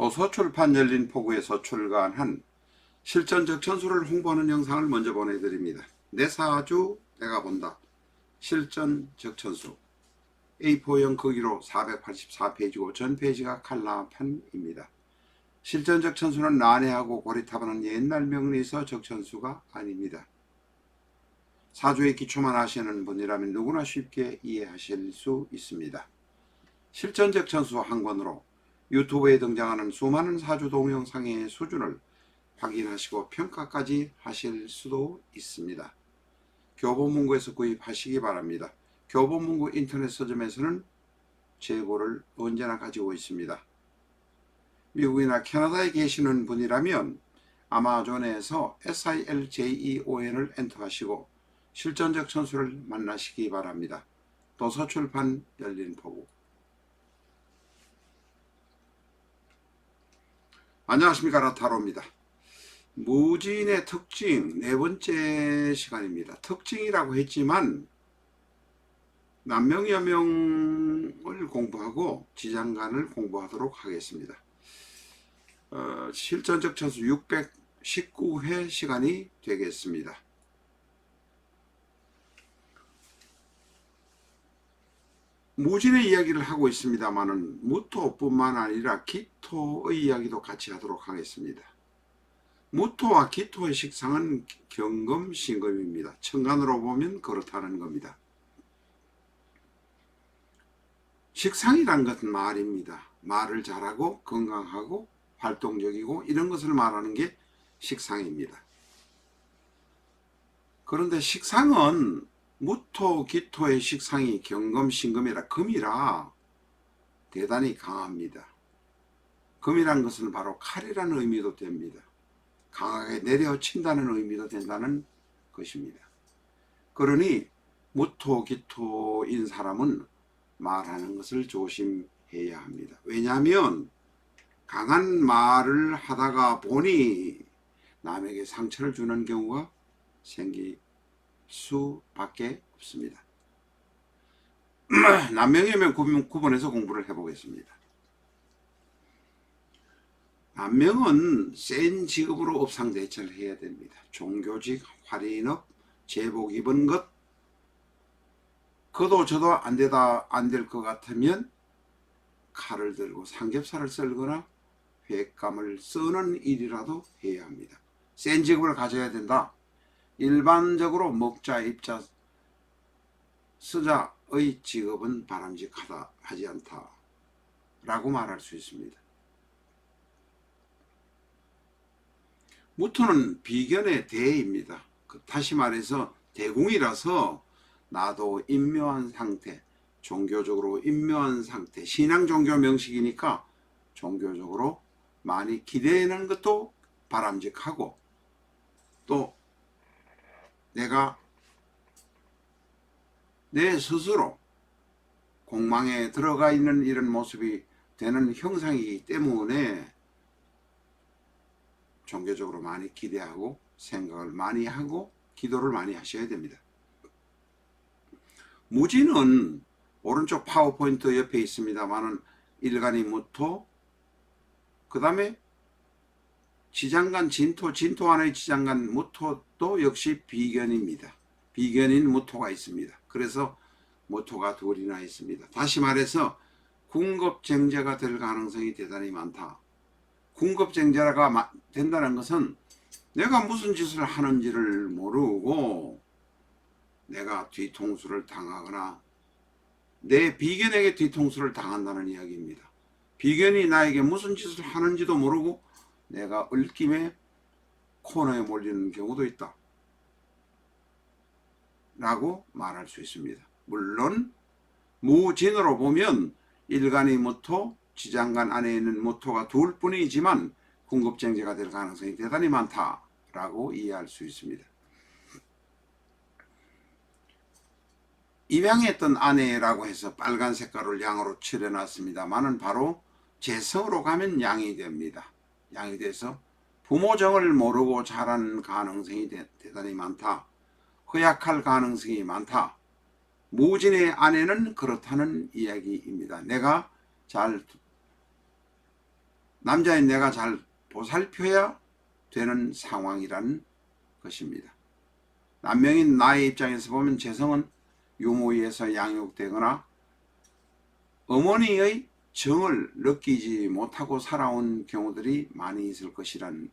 도서출판 열린포구에서 출간한 실전적 전술을 홍보하는 영상을 먼저 보내드립니다. 내 사주 내가 본다. 실전적 전술 A4형 크기로 484페이지고 전페이지가 칼라판입니다. 실전적 천수는 난해하고 고리타분한 옛날 명리서 적천수가 아닙니다. 사주의 기초만 아시는 분이라면 누구나 쉽게 이해하실 수 있습니다. 실전적 천수 한 권으로 유튜브에 등장하는 수많은 사주 동영상의 수준을 확인하시고 평가까지 하실 수도 있습니다. 교보문고에서 구입하시기 바랍니다. 교보문고 인터넷 서점에서는 재고를 언제나 가지고 있습니다. 미국이나 캐나다에 계시는 분이라면 아마존에서 SILJEON을 엔터하시고 실전적 천수를 만나시기 바랍니다. 도서출판 열린포구. 안녕하십니까, 라타로입니다. 무진의 특징 네 번째 시간입니다. 특징이라고 했지만 남명여명을 공부하고 지장간을 공부하도록 하겠습니다. 실전적 천수 619회 시간이 되겠습니다. 무진의 이야기를 하고 있습니다만은 무토뿐만 아니라 기토의 이야기도 같이 하도록 하겠습니다. 무토와 기토의 식상은 경금신금입니다. 천간으로 보면 그렇다는 겁니다. 식상이란 것은 말입니다. 말을 잘하고 건강하고 활동적이고 이런 것을 말하는 게 식상입니다. 그런데 식상은 무토, 기토의 식상이 경금신금이라 금이라 대단히 강합니다. 금이란 것은 바로 칼이라는 의미도 됩니다. 강하게 내려친다는 의미도 된다는 것입니다. 그러니 무토, 기토인 사람은 말하는 것을 조심해야 합니다. 왜냐하면 강한 말을 하다가 보니 남에게 상처를 주는 경우가 생길 수밖에 없습니다. 남명여명 구분해서 공부를 해보겠습니다. 남명은 센 직업으로 업상대처를 해야 됩니다. 종교직, 활인업, 제복 입은 것, 그도 저도 안 될 것 같으면 칼을 들고 삼겹살을 썰거나 횟감을 써는 일이라도 해야 합니다. 센 직업을 가져야 된다. 일반적으로 먹자, 입자, 쓰자의 직업은 바람직하다 하지 않다 라고 말할 수 있습니다. 무토는 비견의 대입니다. 다시 말해서 대궁이라서 나도 인묘한 상태, 종교적으로 인묘한 상태, 신앙 종교 명식이니까 종교적으로 많이 기대는 것도 바람직하고 또 내가 내 스스로 공망에 들어가 있는 이런 모습이 되는 형상이기 때문에 종교적으로 많이 기대하고 생각을 많이 하고 기도를 많이 하셔야 됩니다. 무진은 오른쪽 파워포인트 옆에 있습니다만은 일간이 무토, 그 다음에 지장간 진토, 진토 안의 지장간 무토도 역시 비견입니다. 비견인 무토가 있습니다. 그래서 무토가 둘이나 있습니다. 다시 말해서 궁겁쟁제가 될 가능성이 대단히 많다. 궁겁쟁제가 된다는 것은 내가 무슨 짓을 하는지를 모르고 내가 뒤통수를 당하거나 내 비견에게 뒤통수를 당한다는 이야기입니다. 비견이 나에게 무슨 짓을 하는지도 모르고 내가 얽힘에 코너에 몰리는 경우도 있다 라고 말할 수 있습니다. 물론 무진으로 보면 일간이 무토, 지장간 안에 있는 무토가 둘 뿐이지만 궁겁쟁제가 될 가능성이 대단히 많다라고 이해할 수 있습니다. 입양했던 아내라고 해서 빨간 색깔을 양으로 칠해놨습니다만은 바로 재성으로 가면 양이 됩니다. 양이 돼서 부모정을 모르고 자란 가능성이 대단히 많다. 허약할 가능성이 많다. 무진의 아내는 그렇다는 이야기입니다. 내가 잘 남자인 내가 잘 보살펴야 되는 상황이라는 것입니다. 남명인 나의 입장에서 보면 재성은 유모에서 양육되거나 어머니의 정을 느끼지 못하고 살아온 경우들이 많이 있을 것이란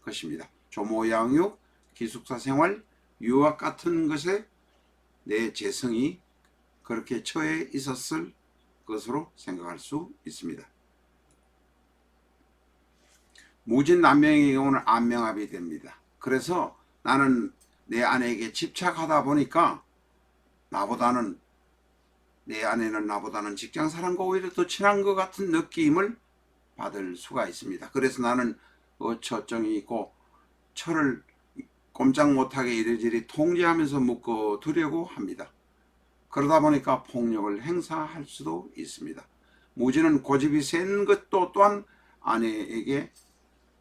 것입니다. 조모 양육, 기숙사 생활, 유학 같은 것에 내 재성이 그렇게 처해 있었을 것으로 생각할 수 있습니다. 무진 남명의 경우는 안명합이 됩니다. 그래서 나는 내 아내에게 집착하다 보니까 내 아내는 나보다는 직장 사람과 오히려 더 친한 것 같은 느낌을 받을 수가 있습니다. 그래서 나는 어처정이 있고 철을 꼼짝 못하게 이리저리 통제하면서 묶어 두려고 합니다. 그러다 보니까 폭력을 행사할 수도 있습니다. 무지는 고집이 센 것도 또한 아내에게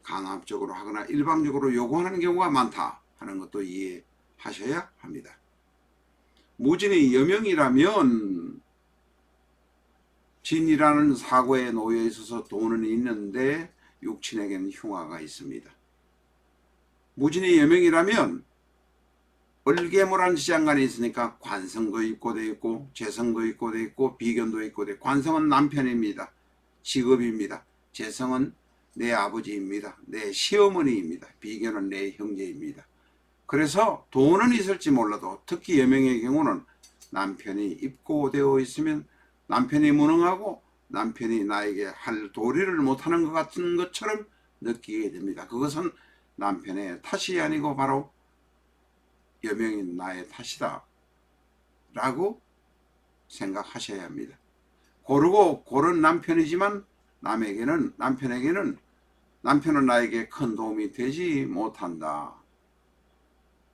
강압적으로 하거나 일방적으로 요구하는 경우가 많다 하는 것도 이해하셔야 합니다. 무진의 여명이라면 진이라는 사고에 놓여 있어서 돈은 있는데 육친에게는 흉화가 있습니다. 무진의 여명이라면 얼개물한 지장간이 있으니까 관성도 있고 돼 있고 재성도 있고 돼 있고 비견도 있고 돼 있고, 관성은 남편입니다. 직업입니다. 재성은 내 아버지입니다. 내 시어머니입니다. 비견은 내 형제입니다. 그래서 돈은 있을지 몰라도 특히 여명의 경우는 남편이 입고되어 있으면 남편이 무능하고 남편이 나에게 할 도리를 못하는 것 같은 것처럼 느끼게 됩니다. 그것은 남편의 탓이 아니고 바로 여명인 나의 탓이다 라고 생각하셔야 합니다. 고르고 고른 남편이지만 남편은 나에게 큰 도움이 되지 못한다.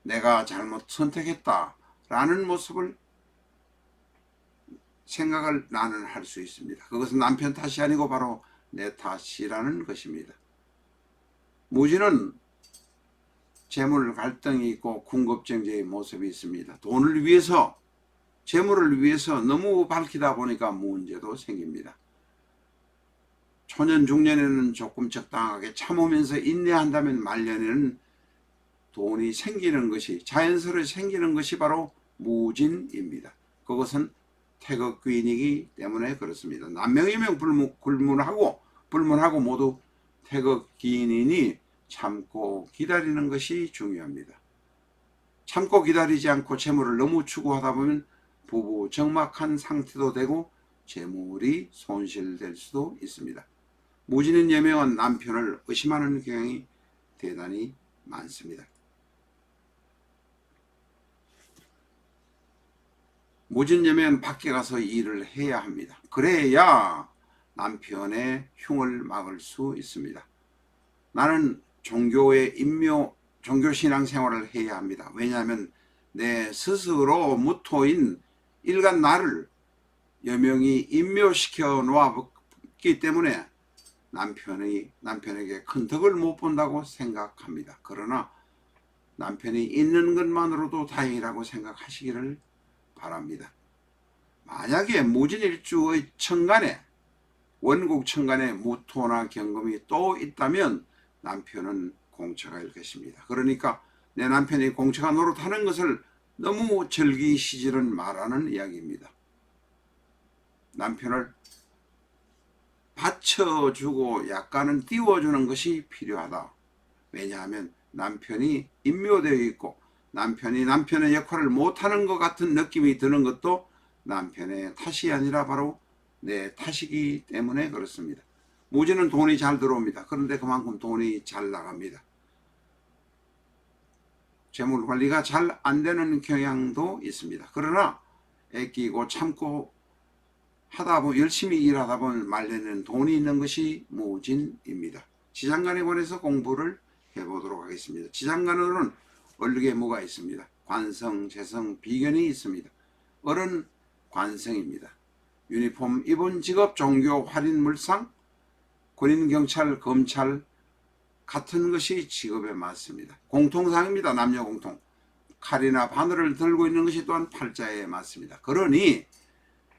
내가 잘못 선택했다 라는 모습을 생각을 나는 할 수 있습니다. 그것은 남편 탓이 아니고 바로 내 탓이라는 것입니다. 무지는 재물 갈등이 있고 궁급정제의 모습이 있습니다. 돈을 위해서, 재물을 위해서 너무 밝히다 보니까 문제도 생깁니다. 초년 중년에는 조금 적당하게 참으면서 인내한다면 말년에는 돈이 생기는 것이, 자연스레 생기는 것이 바로 무진입니다. 그것은 태극귀인이기 때문에 그렇습니다. 남명이명 불문하고 모두 태극귀인이니 참고 기다리는 것이 중요합니다. 참고 기다리지 않고 재물을 너무 추구하다 보면 부부 적막한 상태도 되고 재물이 손실될 수도 있습니다. 무진인 여명은 남편을 의심하는 경향이 대단히 많습니다. 무진 여명은 밖에 가서 일을 해야 합니다. 그래야 남편의 흉을 막을 수 있습니다. 나는 종교신앙 생활을 해야 합니다. 왜냐하면 내 스스로 무토인 일간 나를 여명이 임묘시켜 놓았기 때문에 남편에게 큰 덕을 못 본다고 생각합니다. 그러나 남편이 있는 것만으로도 다행이라고 생각하시기를 바랍니다. 만약에 무진일주의 천간에, 원국 천간에 무토나 경금이 또 있다면 남편은 공처가일 것입니다. 그러니까 내 남편이 공처가 노릇하는 것을 너무 즐기시지는 말라는 이야기입니다. 남편을 받쳐주고 약간은 띄워주는 것이 필요하다. 왜냐하면 남편이 임묘되어 있고 남편이 남편의 역할을 못하는 것 같은 느낌이 드는 것도 남편의 탓이 아니라 바로 내 탓이기 때문에 그렇습니다. 무지는 돈이 잘 들어옵니다. 그런데 그만큼 돈이 잘 나갑니다. 재물 관리가 잘 안 되는 경향도 있습니다. 그러나 애끼고 참고 하다 보면, 열심히 일하다 보면 말년에는 돈이 있는 것이 무진입니다. 지장간에 관해서 공부를 해보도록 하겠습니다. 지장간으로는 얼룩에 뭐가 있습니다. 관성, 재성, 비견이 있습니다. 얼은 관성입니다. 유니폼 입은 직업, 종교, 할인, 물상, 군인, 경찰, 검찰 같은 것이 직업에 맞습니다. 공통상입니다. 남녀 공통. 칼이나 바늘을 들고 있는 것이 또한 팔자에 맞습니다. 그러니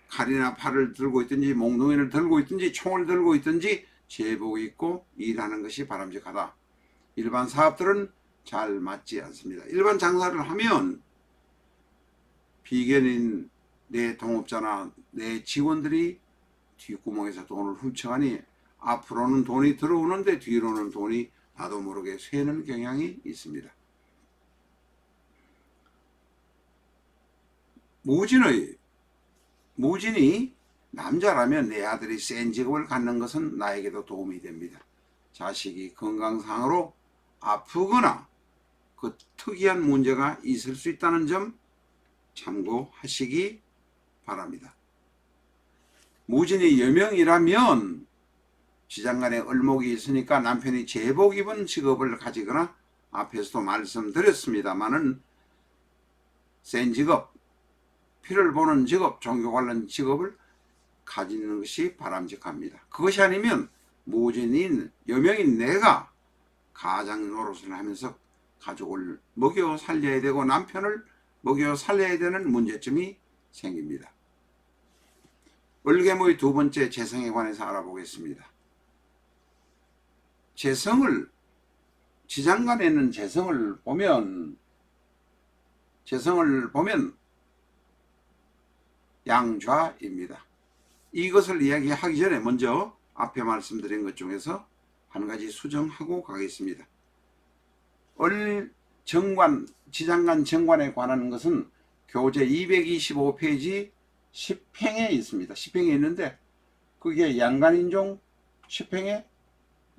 칼이나 팔을 들고 있든지 몽둥이를 들고 있든지 총을 들고 있든지 제복이 있고 일하는 것이 바람직하다. 일반 사업들은 잘 맞지 않습니다. 일반 장사를 하면 비견인 내 동업자나 내 직원들이 뒷구멍에서 돈을 훔쳐가니 앞으로는 돈이 들어오는데 뒤로는 돈이 나도 모르게 새는 경향이 있습니다. 무진이 남자라면 내 아들이 센 직업을 갖는 것은 나에게도 도움이 됩니다. 자식이 건강상으로 아프거나 그 특이한 문제가 있을 수 있다는 점 참고하시기 바랍니다. 무진이 여명이라면 지장간에 을목이 있으니까 남편이 제복 입은 직업을 가지거나 앞에서도 말씀드렸습니다마는 센 직업, 피를 보는 직업, 종교 관련 직업을 가지는 것이 바람직합니다. 그것이 아니면 무진인 여명인 내가 가장 노릇을 하면서 가족을 먹여 살려야 되고 남편을 먹여 살려야 되는 문제점이 생깁니다. 을개목의 두 번째 재성에 관해서 알아보겠습니다. 지장간에 있는 재성을 보면 양좌입니다. 이것을 이야기하기 전에 먼저 앞에 말씀드린 것 중에서 한 가지 수정하고 가겠습니다. 을정관, 지장간 정관에 관한 것은 교재 225페이지 10행에 있습니다. 10행에 있는데 그게 양간인종 10행에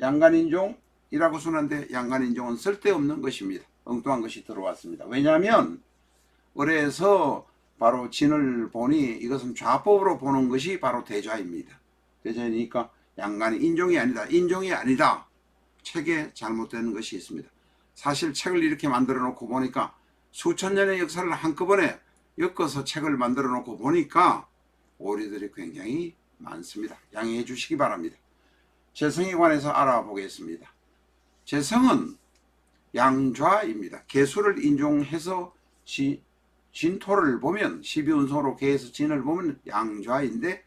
양간인종이라고 쓰는데 양간인종은 쓸데없는 것입니다. 엉뚱한 것이 들어왔습니다. 왜냐하면 을에서 바로 진을 보니 이것은 좌법으로 보는 것이 바로 대좌입니다. 대좌이니까 양간이 인종이 아니다. 책에 잘못된 것이 있습니다. 사실 책을 이렇게 만들어 놓고 보니까 수천 년의 역사를 한꺼번에 엮어서 책을 만들어 놓고 보니까 오류들이 굉장히 많습니다. 양해해 주시기 바랍니다. 재성에 관해서 알아보겠습니다. 재성은 양좌입니다. 개수를 인종해서 진토를 보면 12운송으로 개에서 진을 보면 양좌인데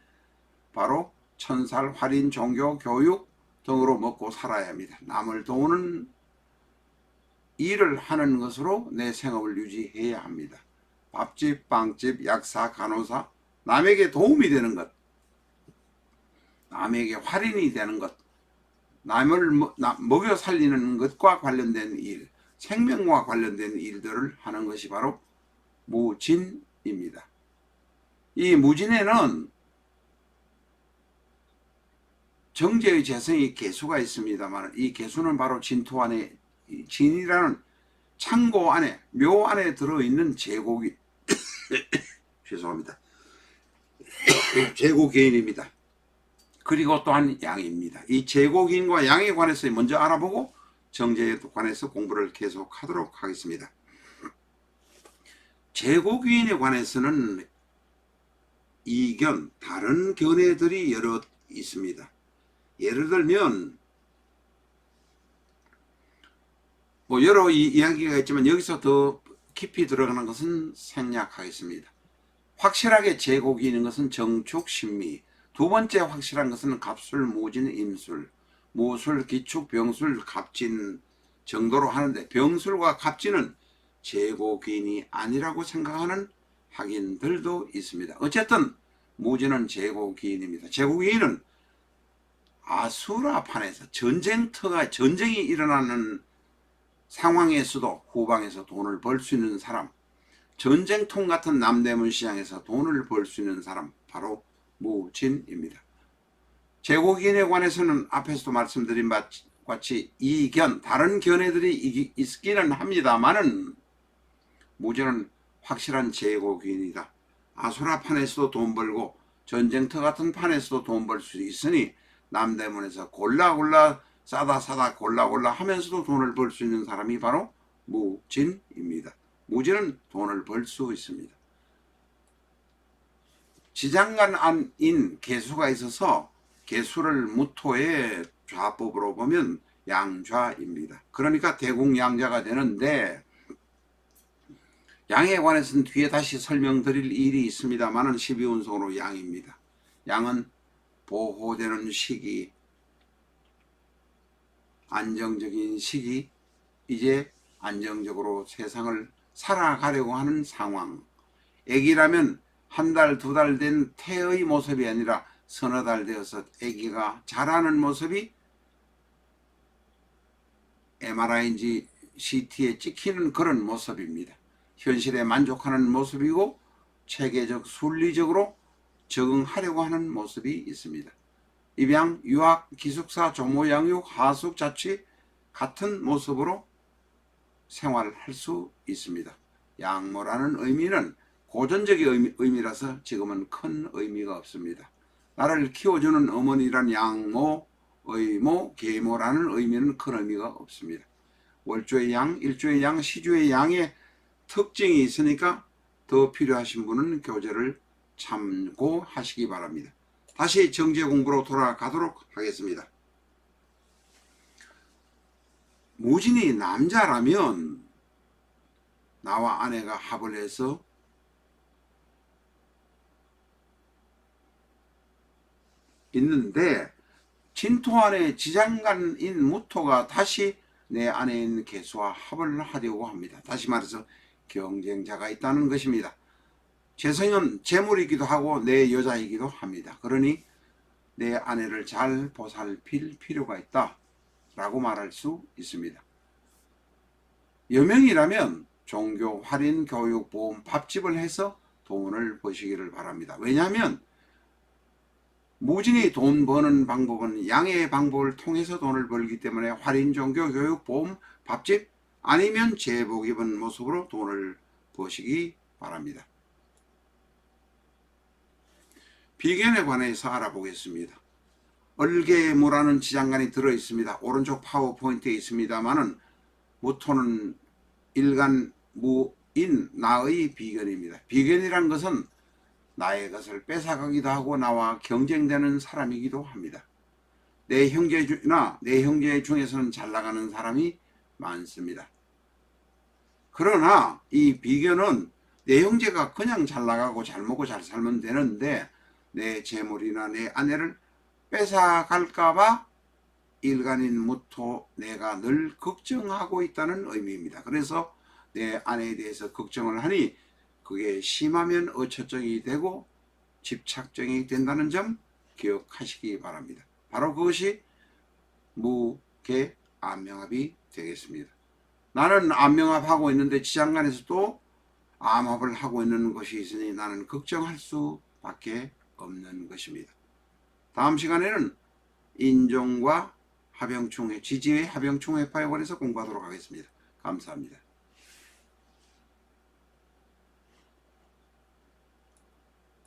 바로 천살, 활인, 종교, 교육 등으로 먹고 살아야 합니다. 남을 도우는 일을 하는 것으로 내 생업을 유지해야 합니다. 밥집, 빵집, 약사, 간호사, 남에게 도움이 되는 것, 남에게 활인이 되는 것, 남을 먹여 살리는 것과 관련된 일, 생명과 관련된 일들을 하는 것이 바로 무진입니다. 이 무진에는 정제의 재성이 개수가 있습니다만 이 개수는 바로 진토 안에 진이라는 창고 안에 묘 안에 들어있는 제고기 죄송합니다. 제고기인입니다. 그리고 또한 양입니다. 이 제고기인과 양에 관해서 먼저 알아보고 정제에 관해서 공부를 계속하도록 하겠습니다. 제고기인에 관해서는 이견, 다른 견해들이 여러 있습니다. 예를 들면 여러 이야기가 있지만 여기서 더 깊이 들어가는 것은 생략하겠습니다. 확실하게 제고기인인 것은 정축, 신미. 두 번째 확실한 것은 갑술, 무진, 임술. 무술, 기축, 병술, 갑진 정도로 하는데 병술과 갑진은 제고기인이 아니라고 생각하는 학인들도 있습니다. 어쨌든 무진은 제고기인입니다. 제고기인은 아수라판에서 전쟁이 일어나는 상황에서도 후방에서 돈을 벌 수 있는 사람, 전쟁통 같은 남대문 시장에서 돈을 벌 수 있는 사람, 바로 무진입니다. 제고기인에 관해서는 앞에서도 말씀드린 바 같이 이견, 다른 견해들이 있기는 합니다만은 무진은 확실한 제고기인이다. 아수라판에서도 돈 벌고 전쟁터 같은 판에서도 돈 벌 수 있으니 남대문에서 골라 싸다 골라 하면서도 돈을 벌 수 있는 사람이 바로 무진입니다. 무진은 돈을 벌 수 있습니다. 지장간 안인 개수가 있어서 개수를 무토의 좌법으로 보면 양좌입니다. 그러니까 대궁양좌가 되는데 양에 관해서는 뒤에 다시 설명드릴 일이 있습니다만은 12운송으로 양입니다. 양은 보호되는 시기, 안정적인 시기, 이제 안정적으로 세상을 살아가려고 하는 상황. 아기라면 한 달, 두 달 된 태의 모습이 아니라 서너 달 되어서 아기가 자라는 모습이 MRI인지 CT에 찍히는 그런 모습입니다. 현실에 만족하는 모습이고 체계적, 순리적으로 적응하려고 하는 모습이 있습니다. 입양, 유학, 기숙사, 조모, 양육, 하숙, 자취 같은 모습으로 생활할 수 있습니다. 양모라는 의미는 고전적인 의미라서 지금은 큰 의미가 없습니다. 나를 키워주는 어머니란 양모, 의모, 계모라는 의미는 큰 의미가 없습니다. 월조의 양, 일조의 양, 시주의 양의 특징이 있으니까 더 필요하신 분은 교재를 참고하시기 바랍니다. 다시 정제 공부로 돌아가도록 하겠습니다. 무진이 남자라면 나와 아내가 합을 해서 있는데 진토 안에 지장간인 무토가 다시 내 안에 있는 개수와 합을 하려고 합니다. 다시 말해서 경쟁자가 있다는 것입니다. 재성은 재물이기도 하고 내 여자이기도 합니다. 그러니 내 아내를 잘 보살필 필요가 있다 라고 말할 수 있습니다. 여명이라면 종교, 할인, 교육, 보험, 밥집을 해서 돈을 버시기를 바랍니다. 왜냐하면 무진이 돈 버는 방법은 양의 방법을 통해서 돈을 벌기 때문에 할인, 종교, 교육, 보험, 밥집 아니면 제복 입은 모습으로 돈을 버시기 바랍니다. 비견에 관해서 알아보겠습니다. 얼개무라는 지장간이 들어있습니다. 오른쪽 파워포인트에 있습니다만은 무토는 일간 무인 나의 비견입니다. 비견이란 것은 나의 것을 뺏어가기도 하고 나와 경쟁되는 사람이기도 합니다. 내 형제나 내 형제 중에서는 잘 나가는 사람이 많습니다. 그러나 이 비견은 내 형제가 그냥 잘 나가고 잘 먹고 잘 살면 되는데 내 재물이나 내 아내를 뺏어갈까봐 일간인 무토 내가 늘 걱정하고 있다는 의미입니다. 그래서 내 아내에 대해서 걱정을 하니 그게 심하면 어처증이 되고 집착증이 된다는 점 기억하시기 바랍니다. 바로 그것이 무계 암명합이 되겠습니다. 나는 암명합하고 있는데 지장간에서 또 암합을 하고 있는 것이 있으니 나는 걱정할 수밖에 없는 것입니다. 다음 시간에는 인종과 합병충해, 지지의 합병충해파에 관해서 공부하도록 하겠습니다. 감사합니다.